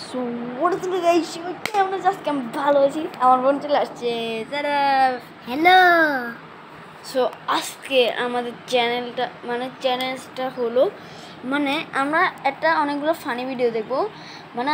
So what's up guys, কেমন আছো? আজকে আমি ভালো আছি। আমার বোন চলে আসছে, তারা হ্যালো। সো আজকে আমাদের চ্যানেলটা হলো আমরা অনেকগুলো ফানি ভিডিও দেখবো।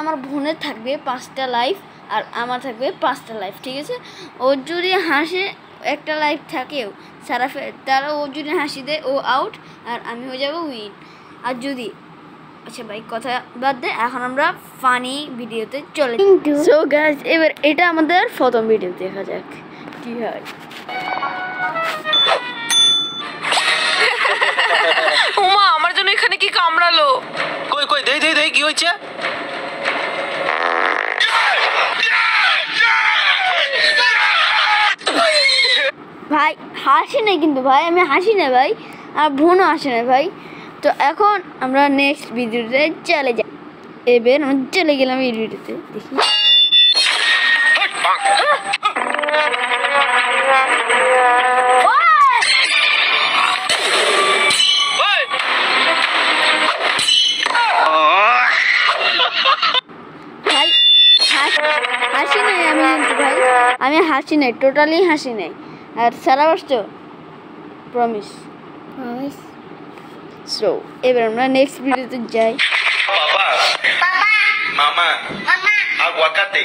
আমার বোনের থাকবে 5টা লাইফ আর আমার থাকবে 5টা লাইফ, ঠিক আছে? ওর যদি হাসে একটা লাইফ থাকেও তারা ও যদি হাসি দেয় ও আউট আর আমি হয়ে যাবো উইন। আর যদি আচ্ছা ভাই কথা বাদ দে, এখন আমরা ফানি ভিডিওতে চলে যাই। সো গাইস, এবার এটা আমাদের প্রথম ভিডিও, দেখা যাক কি হয়। ওমা, আমার জন্য এখানে কি কামড়ালো? কই কই দেই দেই দেই কি হইছে? ভাই হাসি নাই কিন্তু, ভাই আমি হাসি না ভাই, আর বোনও হাসে না ভাই। তো এখন আমরা নেক্সট ভিডিওতে চলে যাই। এবার আমরা চলে গেলাম এই ভিডিওতে, দেখি। ভাই হাসি নাই আমি, কিন্তু ভাই আমি হাসি নাই, টোটালি হাসি নাই। আর সারা বসছো প্রমিস। সো এবার আমরা নেক্সট ভিডিওতে যাই। Papa, mama, aguacate,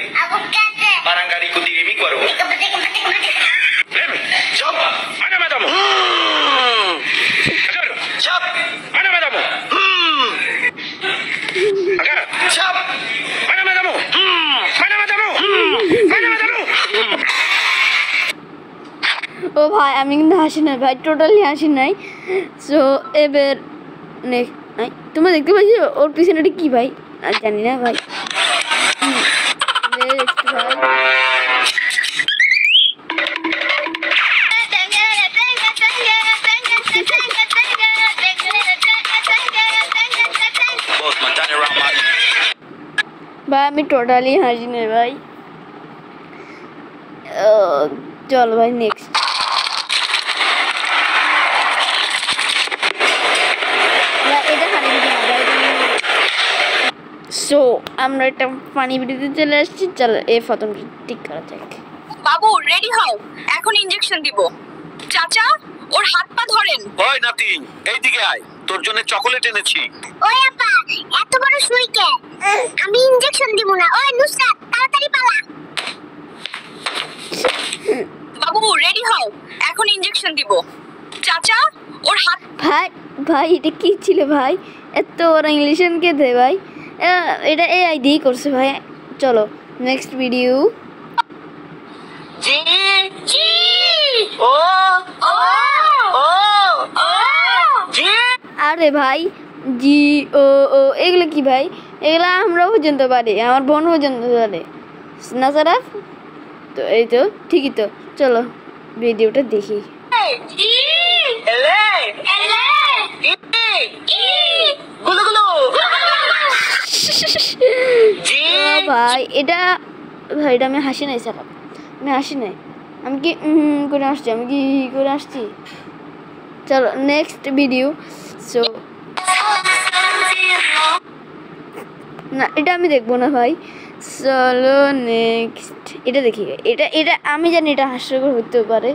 barangkali ku dirimi ku aru. Siap, mana matamu? Agar, siap, mana matamu? Agar, siap, mana matamu? Mana matamu? Mana matamu? ও ভাই আমি কিন্তু হাসি নাই ভাই, টোটালি হাসি নাই। সো এবার নেক্সট, তোমরা দেখতে পাচ্ছ ওর পিছনে কি ভাই? আর জানি না ভাই। ভাই আমি টোটালি হাসি নাই ভাই। চল ভাই নেক্সট। সো আমরা একটা ফানি ভিডিওতে চলে আসছি। চলো এই প্রথম টিক করা যাক। বাবু রেডি হও, এখন ইনজেকশন দিব। চাচা ওর হাত পা ধরেন। ওই নাতি, এইদিকে আয়, তোর জন্য চকোলেট এনেছি। ওই আপা, এত বড় সুই কে? আমি ইনজেকশন দিব না। ওই নুসরাত, তাড়াতাড়ি পালা। বাবু রেডি হও, এখন ইনজেকশন দিব। চাচা ওর হাত। ভাই ভাই এটা কি ছিল ভাই? এত ওরা ইংলিশন কে দে ভাই? এটা এআই দিয়েই করছে ভাই। চলো নেক্সট ভিডিও। জি জি ও ও ও জি। আরে ভাই জি ও ও এগুলো কি ভাই? এগুলো আমরাও পর্যন্ত পারি, আমার বোন পর্যন্ত পারে না সারা। তো এই তো ঠিকই তো, চলো ভিডিওটা দেখি। জি এলে এলে ই ই গুলু গুলু জি। ভাই এটা আমি হাসি নাই সারা, আমি হাসি নাই। আমি কি করে আসছি? আমি কি করে আসছি? চলো নেক্সট ভিডিও। সো না এটা আমি দেখবো না ভাই। চলো নেক্সট এটা দেখি। এটা আমি জানি এটা হাস্যকর হতে পারে।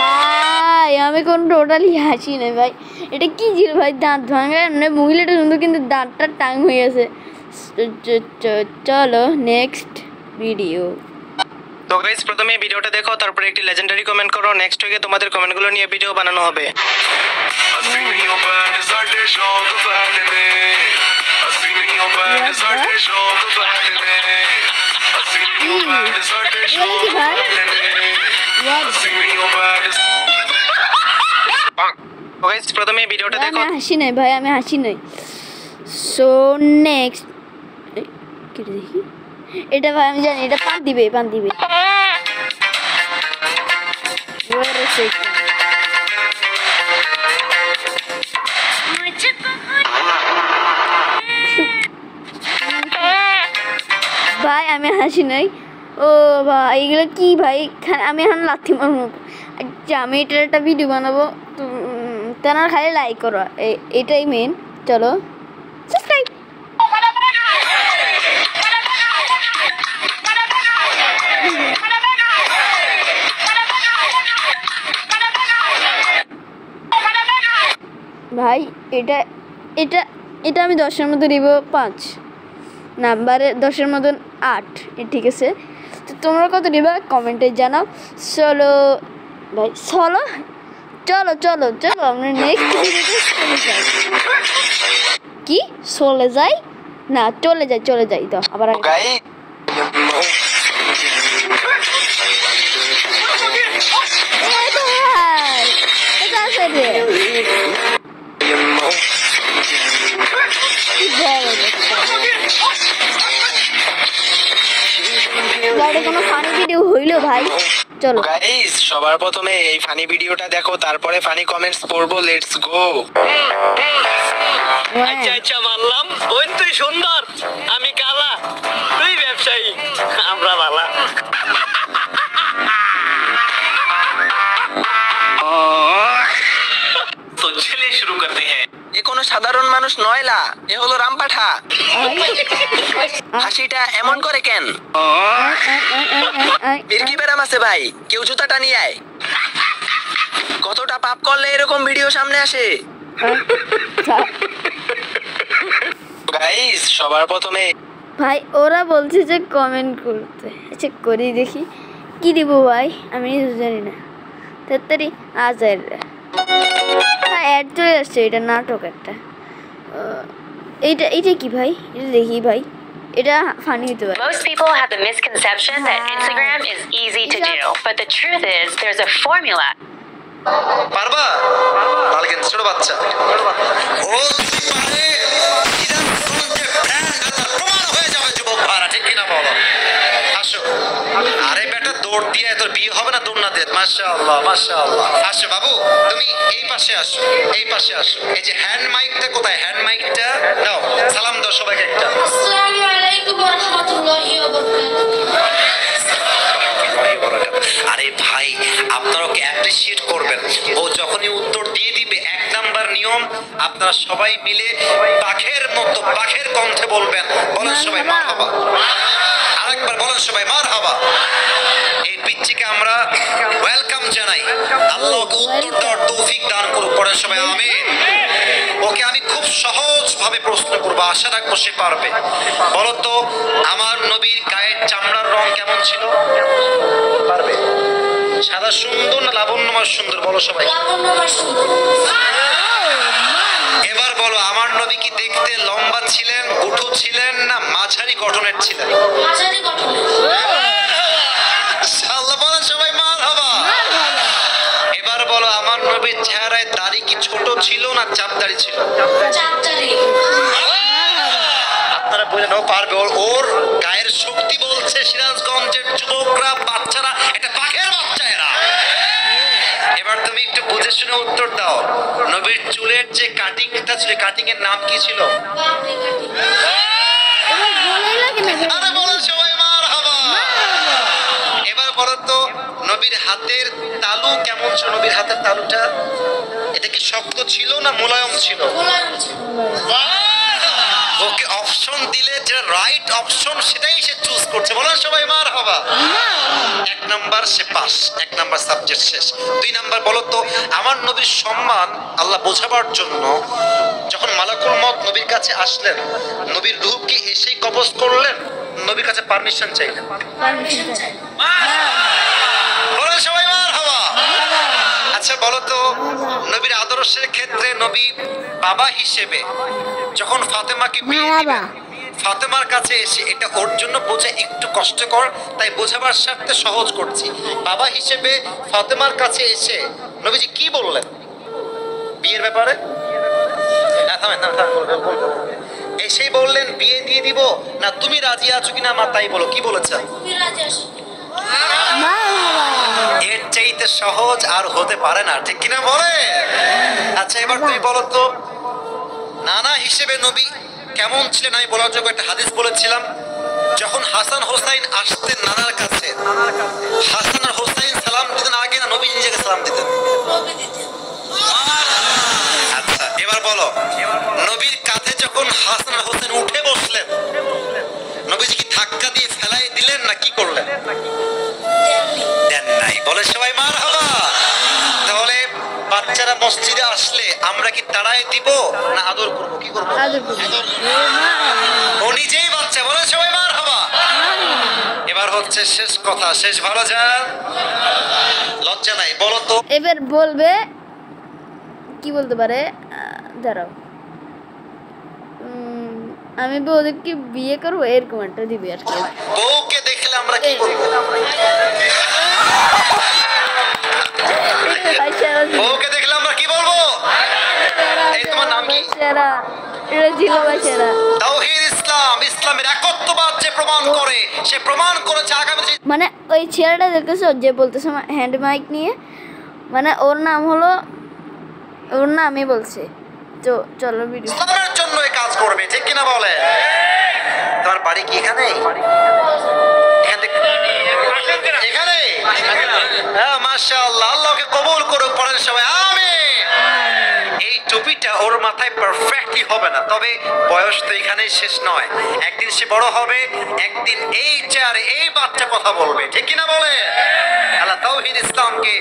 ভাই আমি কোন টোটালি হাসি নাই ভাই। এটা কি ছিল ভাই? দাঁত ভাঙা মহিলাটা সুন্দর, কিন্তু দাঁতটা টাং হয়ে গেছে। চলো নেক্সট ভিডিও। তো গাইস, প্রথমে ভিডিওটা দেখো, তারপরে একটি লেজেন্ডারি কমেন্ট করো। নেক্সট উইকে তোমাদের কমেন্টগুলো নিয়ে ভিডিও বানানো হবে। তো গাইস, প্রথমে ভিডিওটা দেখো। আমি হাসি নাই ভাই, আমি হাসি নাই। সো নেক্সট কি দেখি? এটা ভাই আমি জানি এটা পান দিবে। ভাই আমি হাসি নাই, ও ভাই এগুলো কি ভাই, আমি এখন লাথি মারবো। আচ্ছা আমি এটার একটা ভিডিও বানাবো, তেনার খালি লাইক করো, এটাই মেন। চলো সাবস্ক্রাইব। ভাই এটা এটা এটা আমি 10-এর মধ্যে দিব 5, নাম্বারে 10-এর মতন 8, ঠিক আছে? তো তোমরা কত দিবা কমেন্টে জানাও। চলো ভাই চলো চলো চলো চলো আমরা নেক্সট ভিডিওতে চলে যাই। কি চলে যাই না, চলে যাই তো আবার কোনো ফানি ভিডিও হইলো ভাই? চলো গাইস সবার প্রথমে এই ফানি ভিডিওটা দেখো, তারপরে ফানি কমেন্টস পড়বো। Let's go. আচ্ছা আচ্ছা মানলাম, বোন তুই সুন্দর, আমি কালা, তুই ব্যবসায়ী, আমরা বালা। তো চলিয়ে শুরু করতে হ্যাঁ। এ কোনো সাধারণ মানুষ নয়লা, এ হলো রামপাঠা। হাসিটা এমন করে কেন? মির্কি ব্যারাম আছে ভাই, কেউ জুতাটা নিয়ে আয়। কতটা পাপ করলে এরকম ভিডিও সামনে আসে? গাইস সবার প্রথমে ভাই ওরা বলছে যে কমেন্ট করতে, আচ্ছা করি দেখি কি দিব ভাই, আমি জানি না। তাড়াতাড়ি আজার হ্যাঁ অ্যাড চলে আসছে, এটা নাটক একটা। এইটা কি ভাই, এটা দেখি ভাই, এটা ফানি হতে পারে। Most people have the misconception that Instagram is easy to do, but the truth is there's a formula. পারবা তাহলে কিন্তু ছোট বাচ্চা ও পারে ইরান যে ব্র্যান্ড আল্লাহ প্রমাণ হয়ে যাবে যুবক ভাড়া, ঠিক কিনা বলো? আসো। আরে বেটা দৌড় দিয়ে তোর বিয়ে হবে না দৌড় না দিয়ে? মাশাআল্লাহ মাশাআল্লাহ। আসো বাবু তুমি এই পাশে আসো, এই পাশে আসো। এই যে হ্যান্ড মাইকটা কোথায়? হ্যান্ড মাইকটা নাও, সালাম দাও সবাইকে একটা। আসসালামু আলাইকুম ওয়া রাহমাতুল্লাহি ওয়া বারাকাতুহু। আরে ভাই আপনারা ওকে অ্যাপ্রিশিয়েট করবেন, ও যখনই উত্তর দিয়ে দিবে 1 নাম্বার নিয়ম আপনারা সবাই মিলে বাঘের মতো বাঘের কণ্ঠে বলবেন, বলেন সবাই মারহাবা। আরেকবার বলেন সবাই মারহাবা। এই পিচ্চিকে আমরা ওয়েলকাম জানাই, আল্লাহ ওকে উত্তর দেওয়ার তৌফিক দান করুক, পড়েন সবাই আমিন। ওকে আমি খুব সহজ ভাবে প্রশ্ন করবো, আশা রাখবো সে পারবে। বলো তো আমার নবীর গায়ের চামড়ার রং কেমন ছিল? পারবে? সাদা সুন্দর না লাবণ্যময় সুন্দর? বলো সবাই। লাবণ্যময় সুন্দর। এবার বলো আমার নবী কি দেখতে লম্বা ছিলেন, উঁচু ছিলেন না মাঝারি গঠনের ছিলেন? মাঝারি গঠনের। আল্লাহ বলেন সবাই মারহাবা। এবার বলো আমার নবীর চেহারায় দাড়ি কি ছোট ছিল না চাপ দাড়ি ছিল? চাপচারি। আপনারা বলেন ও পারবে, ওর গায়ের শক্তি বলছে সিরাজগঞ্জের যুবকরা বাচ্চারা এটা বাঘের বাচ্চা এরা। এবার তুমি একটু বুঝে শুনে উত্তর দাও, নবীর চুলের যে কাটিংটা ছিল কাটিং এর নাম কি ছিল? পাপড়ি কাটি। আরে বলো সবাই মারহাবা। এবার বলো তো নবীর হাতের তালু কেমন ছিল? নবীর হাতের তালুটা এটা কি শক্ত ছিল না মোলায়েম ছিল? মোলায়েম ছিল। ওকে অপশন দিলে যেটা রাইট অপশন সেটাই সে চুজ করছে, বলেন সবাই মারহাবা। 1 নাম্বার সে পাস, 1 নাম্বার সাবজেক্ট শেষ। 2 নাম্বার বলো তো আমার নবীর সম্মান আল্লাহ বোঝাবার জন্য যখন মালাকুল মউত নবীর কাছে আসলেন, নবীর রূহ কি এসেই কবজ করলেন, নবীর কাছে পারমিশন চাইলেন? বলেন সবাই মারহাবা। আচ্ছা বলো তো নবীর আদর্শের ক্ষেত্রে নবী বাবা হিসেবে যখন ফাতেমাকে বিয়ে দিবেন, ফাতেমার কাছে এসে এটা ওর জন্য বোঝা একটু কষ্টকর, তাই বোঝাবার স্বার্থে সহজ করছি। বাবা হিসেবে ফাতেমার কাছে এসে নবীজি কি বললেন বিয়ের ব্যাপারে? এসেই বললেন বিয়ে দিয়ে দিব না তুমি রাজি আছো কিনা মা তাই বলো, কি বলেছেন? তুমি রাজি আছো? এর চাইতে সহজ আর হতে পারে না, ঠিক কিনা বলে? আচ্ছা এবার তুমি বলো তো নানা হিসেবে নবী কেমন ছিলেন? আমি বলার জন্য একটা হাদিস বলেছিলাম, যখন হাসান হোসাইন আসতেন নানার কাছে, হাসান আর হোসাইন সালাম দিতেন আগে না নবী নিজেকে সালাম দিতেন? আচ্ছা এবার বলো, নবীর কাঁধে যখন হাসান আর হোসেন উঠে বসলেন, নবীজি কি ধাক্কা দিয়ে ফেলাই দিলেন না কি করলেন? দেন নাই। বলে সবাই মারহাবা। তাহলে বাচ্চারা মসজিদে আসলে আমরা কি তাড়ায় দিব না আদর করব? কি করব? আদর করবো। ও নিজেই বাচ্চা। বলে সবাই মারহাবা। এবার হচ্ছে শেষ কথা, শেষ ভালো যান, লজ্জা নাই, বলো তো। এবার বলবে কি বলতে পারে, দাঁড়াও, আমি বউদেরকে বিয়ে করবো, এরকম একটা দিবি আর কি। বউকে দেখলে আমরা কি বলবো? বউকে দেখলে আমরা কি বলবো? এই তোমার নাম কি? এটা ছিল বাসেরা। তাওহীদ ইসলাম, ইসলামের একত্ববাদ যে প্রমাণ করে, সে প্রমাণ করেছে আগামী যে মানে ওই ছেলেটা দেখতেছো যে বলতেছে হ্যান্ড মাইক নিয়ে, মানে ওর নাম হলো, ওর নামই বলছে। তো চলো ভিডিও। ইসলামের জন্য এই কাজ করবে, ঠিক কিনা বলে? তোমার বাড়ি কি এখানে? এখানে? হ্যাঁ মাশাআল্লাহ, আল্লাহকে কবুল করুক। পড়েন সবাই আমিন। এই টুপিটা ওর মাথায় পারফেক্টলি হবে না, তবে বয়স তো এখানেই শেষ নয়। একদিন সে বড় হবে, একদিন এই চেয়ারে এই বাচ্চা কথা বলবে, ঠিক কিনা বলে? আল্লাহ তাওহীদ ইসলামকে,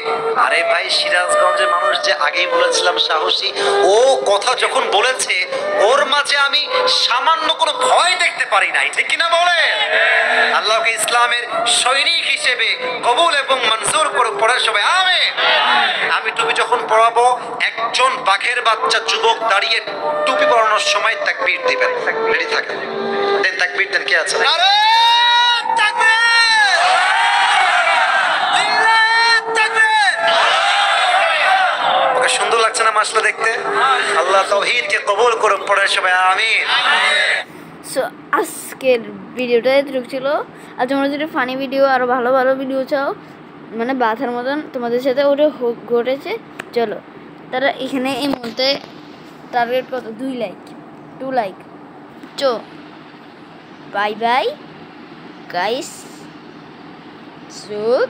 আরে ভাই সিরাজগঞ্জের মানুষ যে আগেই বলেছিলাম সাহসী, ও কথা যখন বলেছে ওর মাঝে আমি সামান্য কোনো ভয় দেখতে পারি নাই, ঠিক কিনা বলে? আল্লাহকে ইসলামের সৈনিক হিসেবে কবুল এবং মঞ্জুর করুক। পড়েন সবাই আমিন। আমি টুপি যখন পরাবো, একজন বাঘের বাচ্চা যুবক দাঁড়িয়ে টুপি পরানোর সময় তাকবীর দিবেন। রেডি থাকেন, দেন তাকবীর দেন। কে আছে? আরে তাকবীর! ওকে সুন্দর লাগছে না মাশাআল্লাহ দেখতে? আল্লাহ তাওহীদকে কবুল করুক। পড়েন সবাই আমিন। সো আজকের ভিডিওটা এতটুকু ছিল। আর তোমরা যদি ফানি ভিডিও আরও ভালো ভালো ভিডিও চাও, মানে বাথার মতন তোমাদের সাথে ওটা ঘটেছে, চলো তারা এখানে এই মুহূর্তে টার্গেট কত? 2 লাইক, 2 লাইক। চো বাই বাই গাইস। So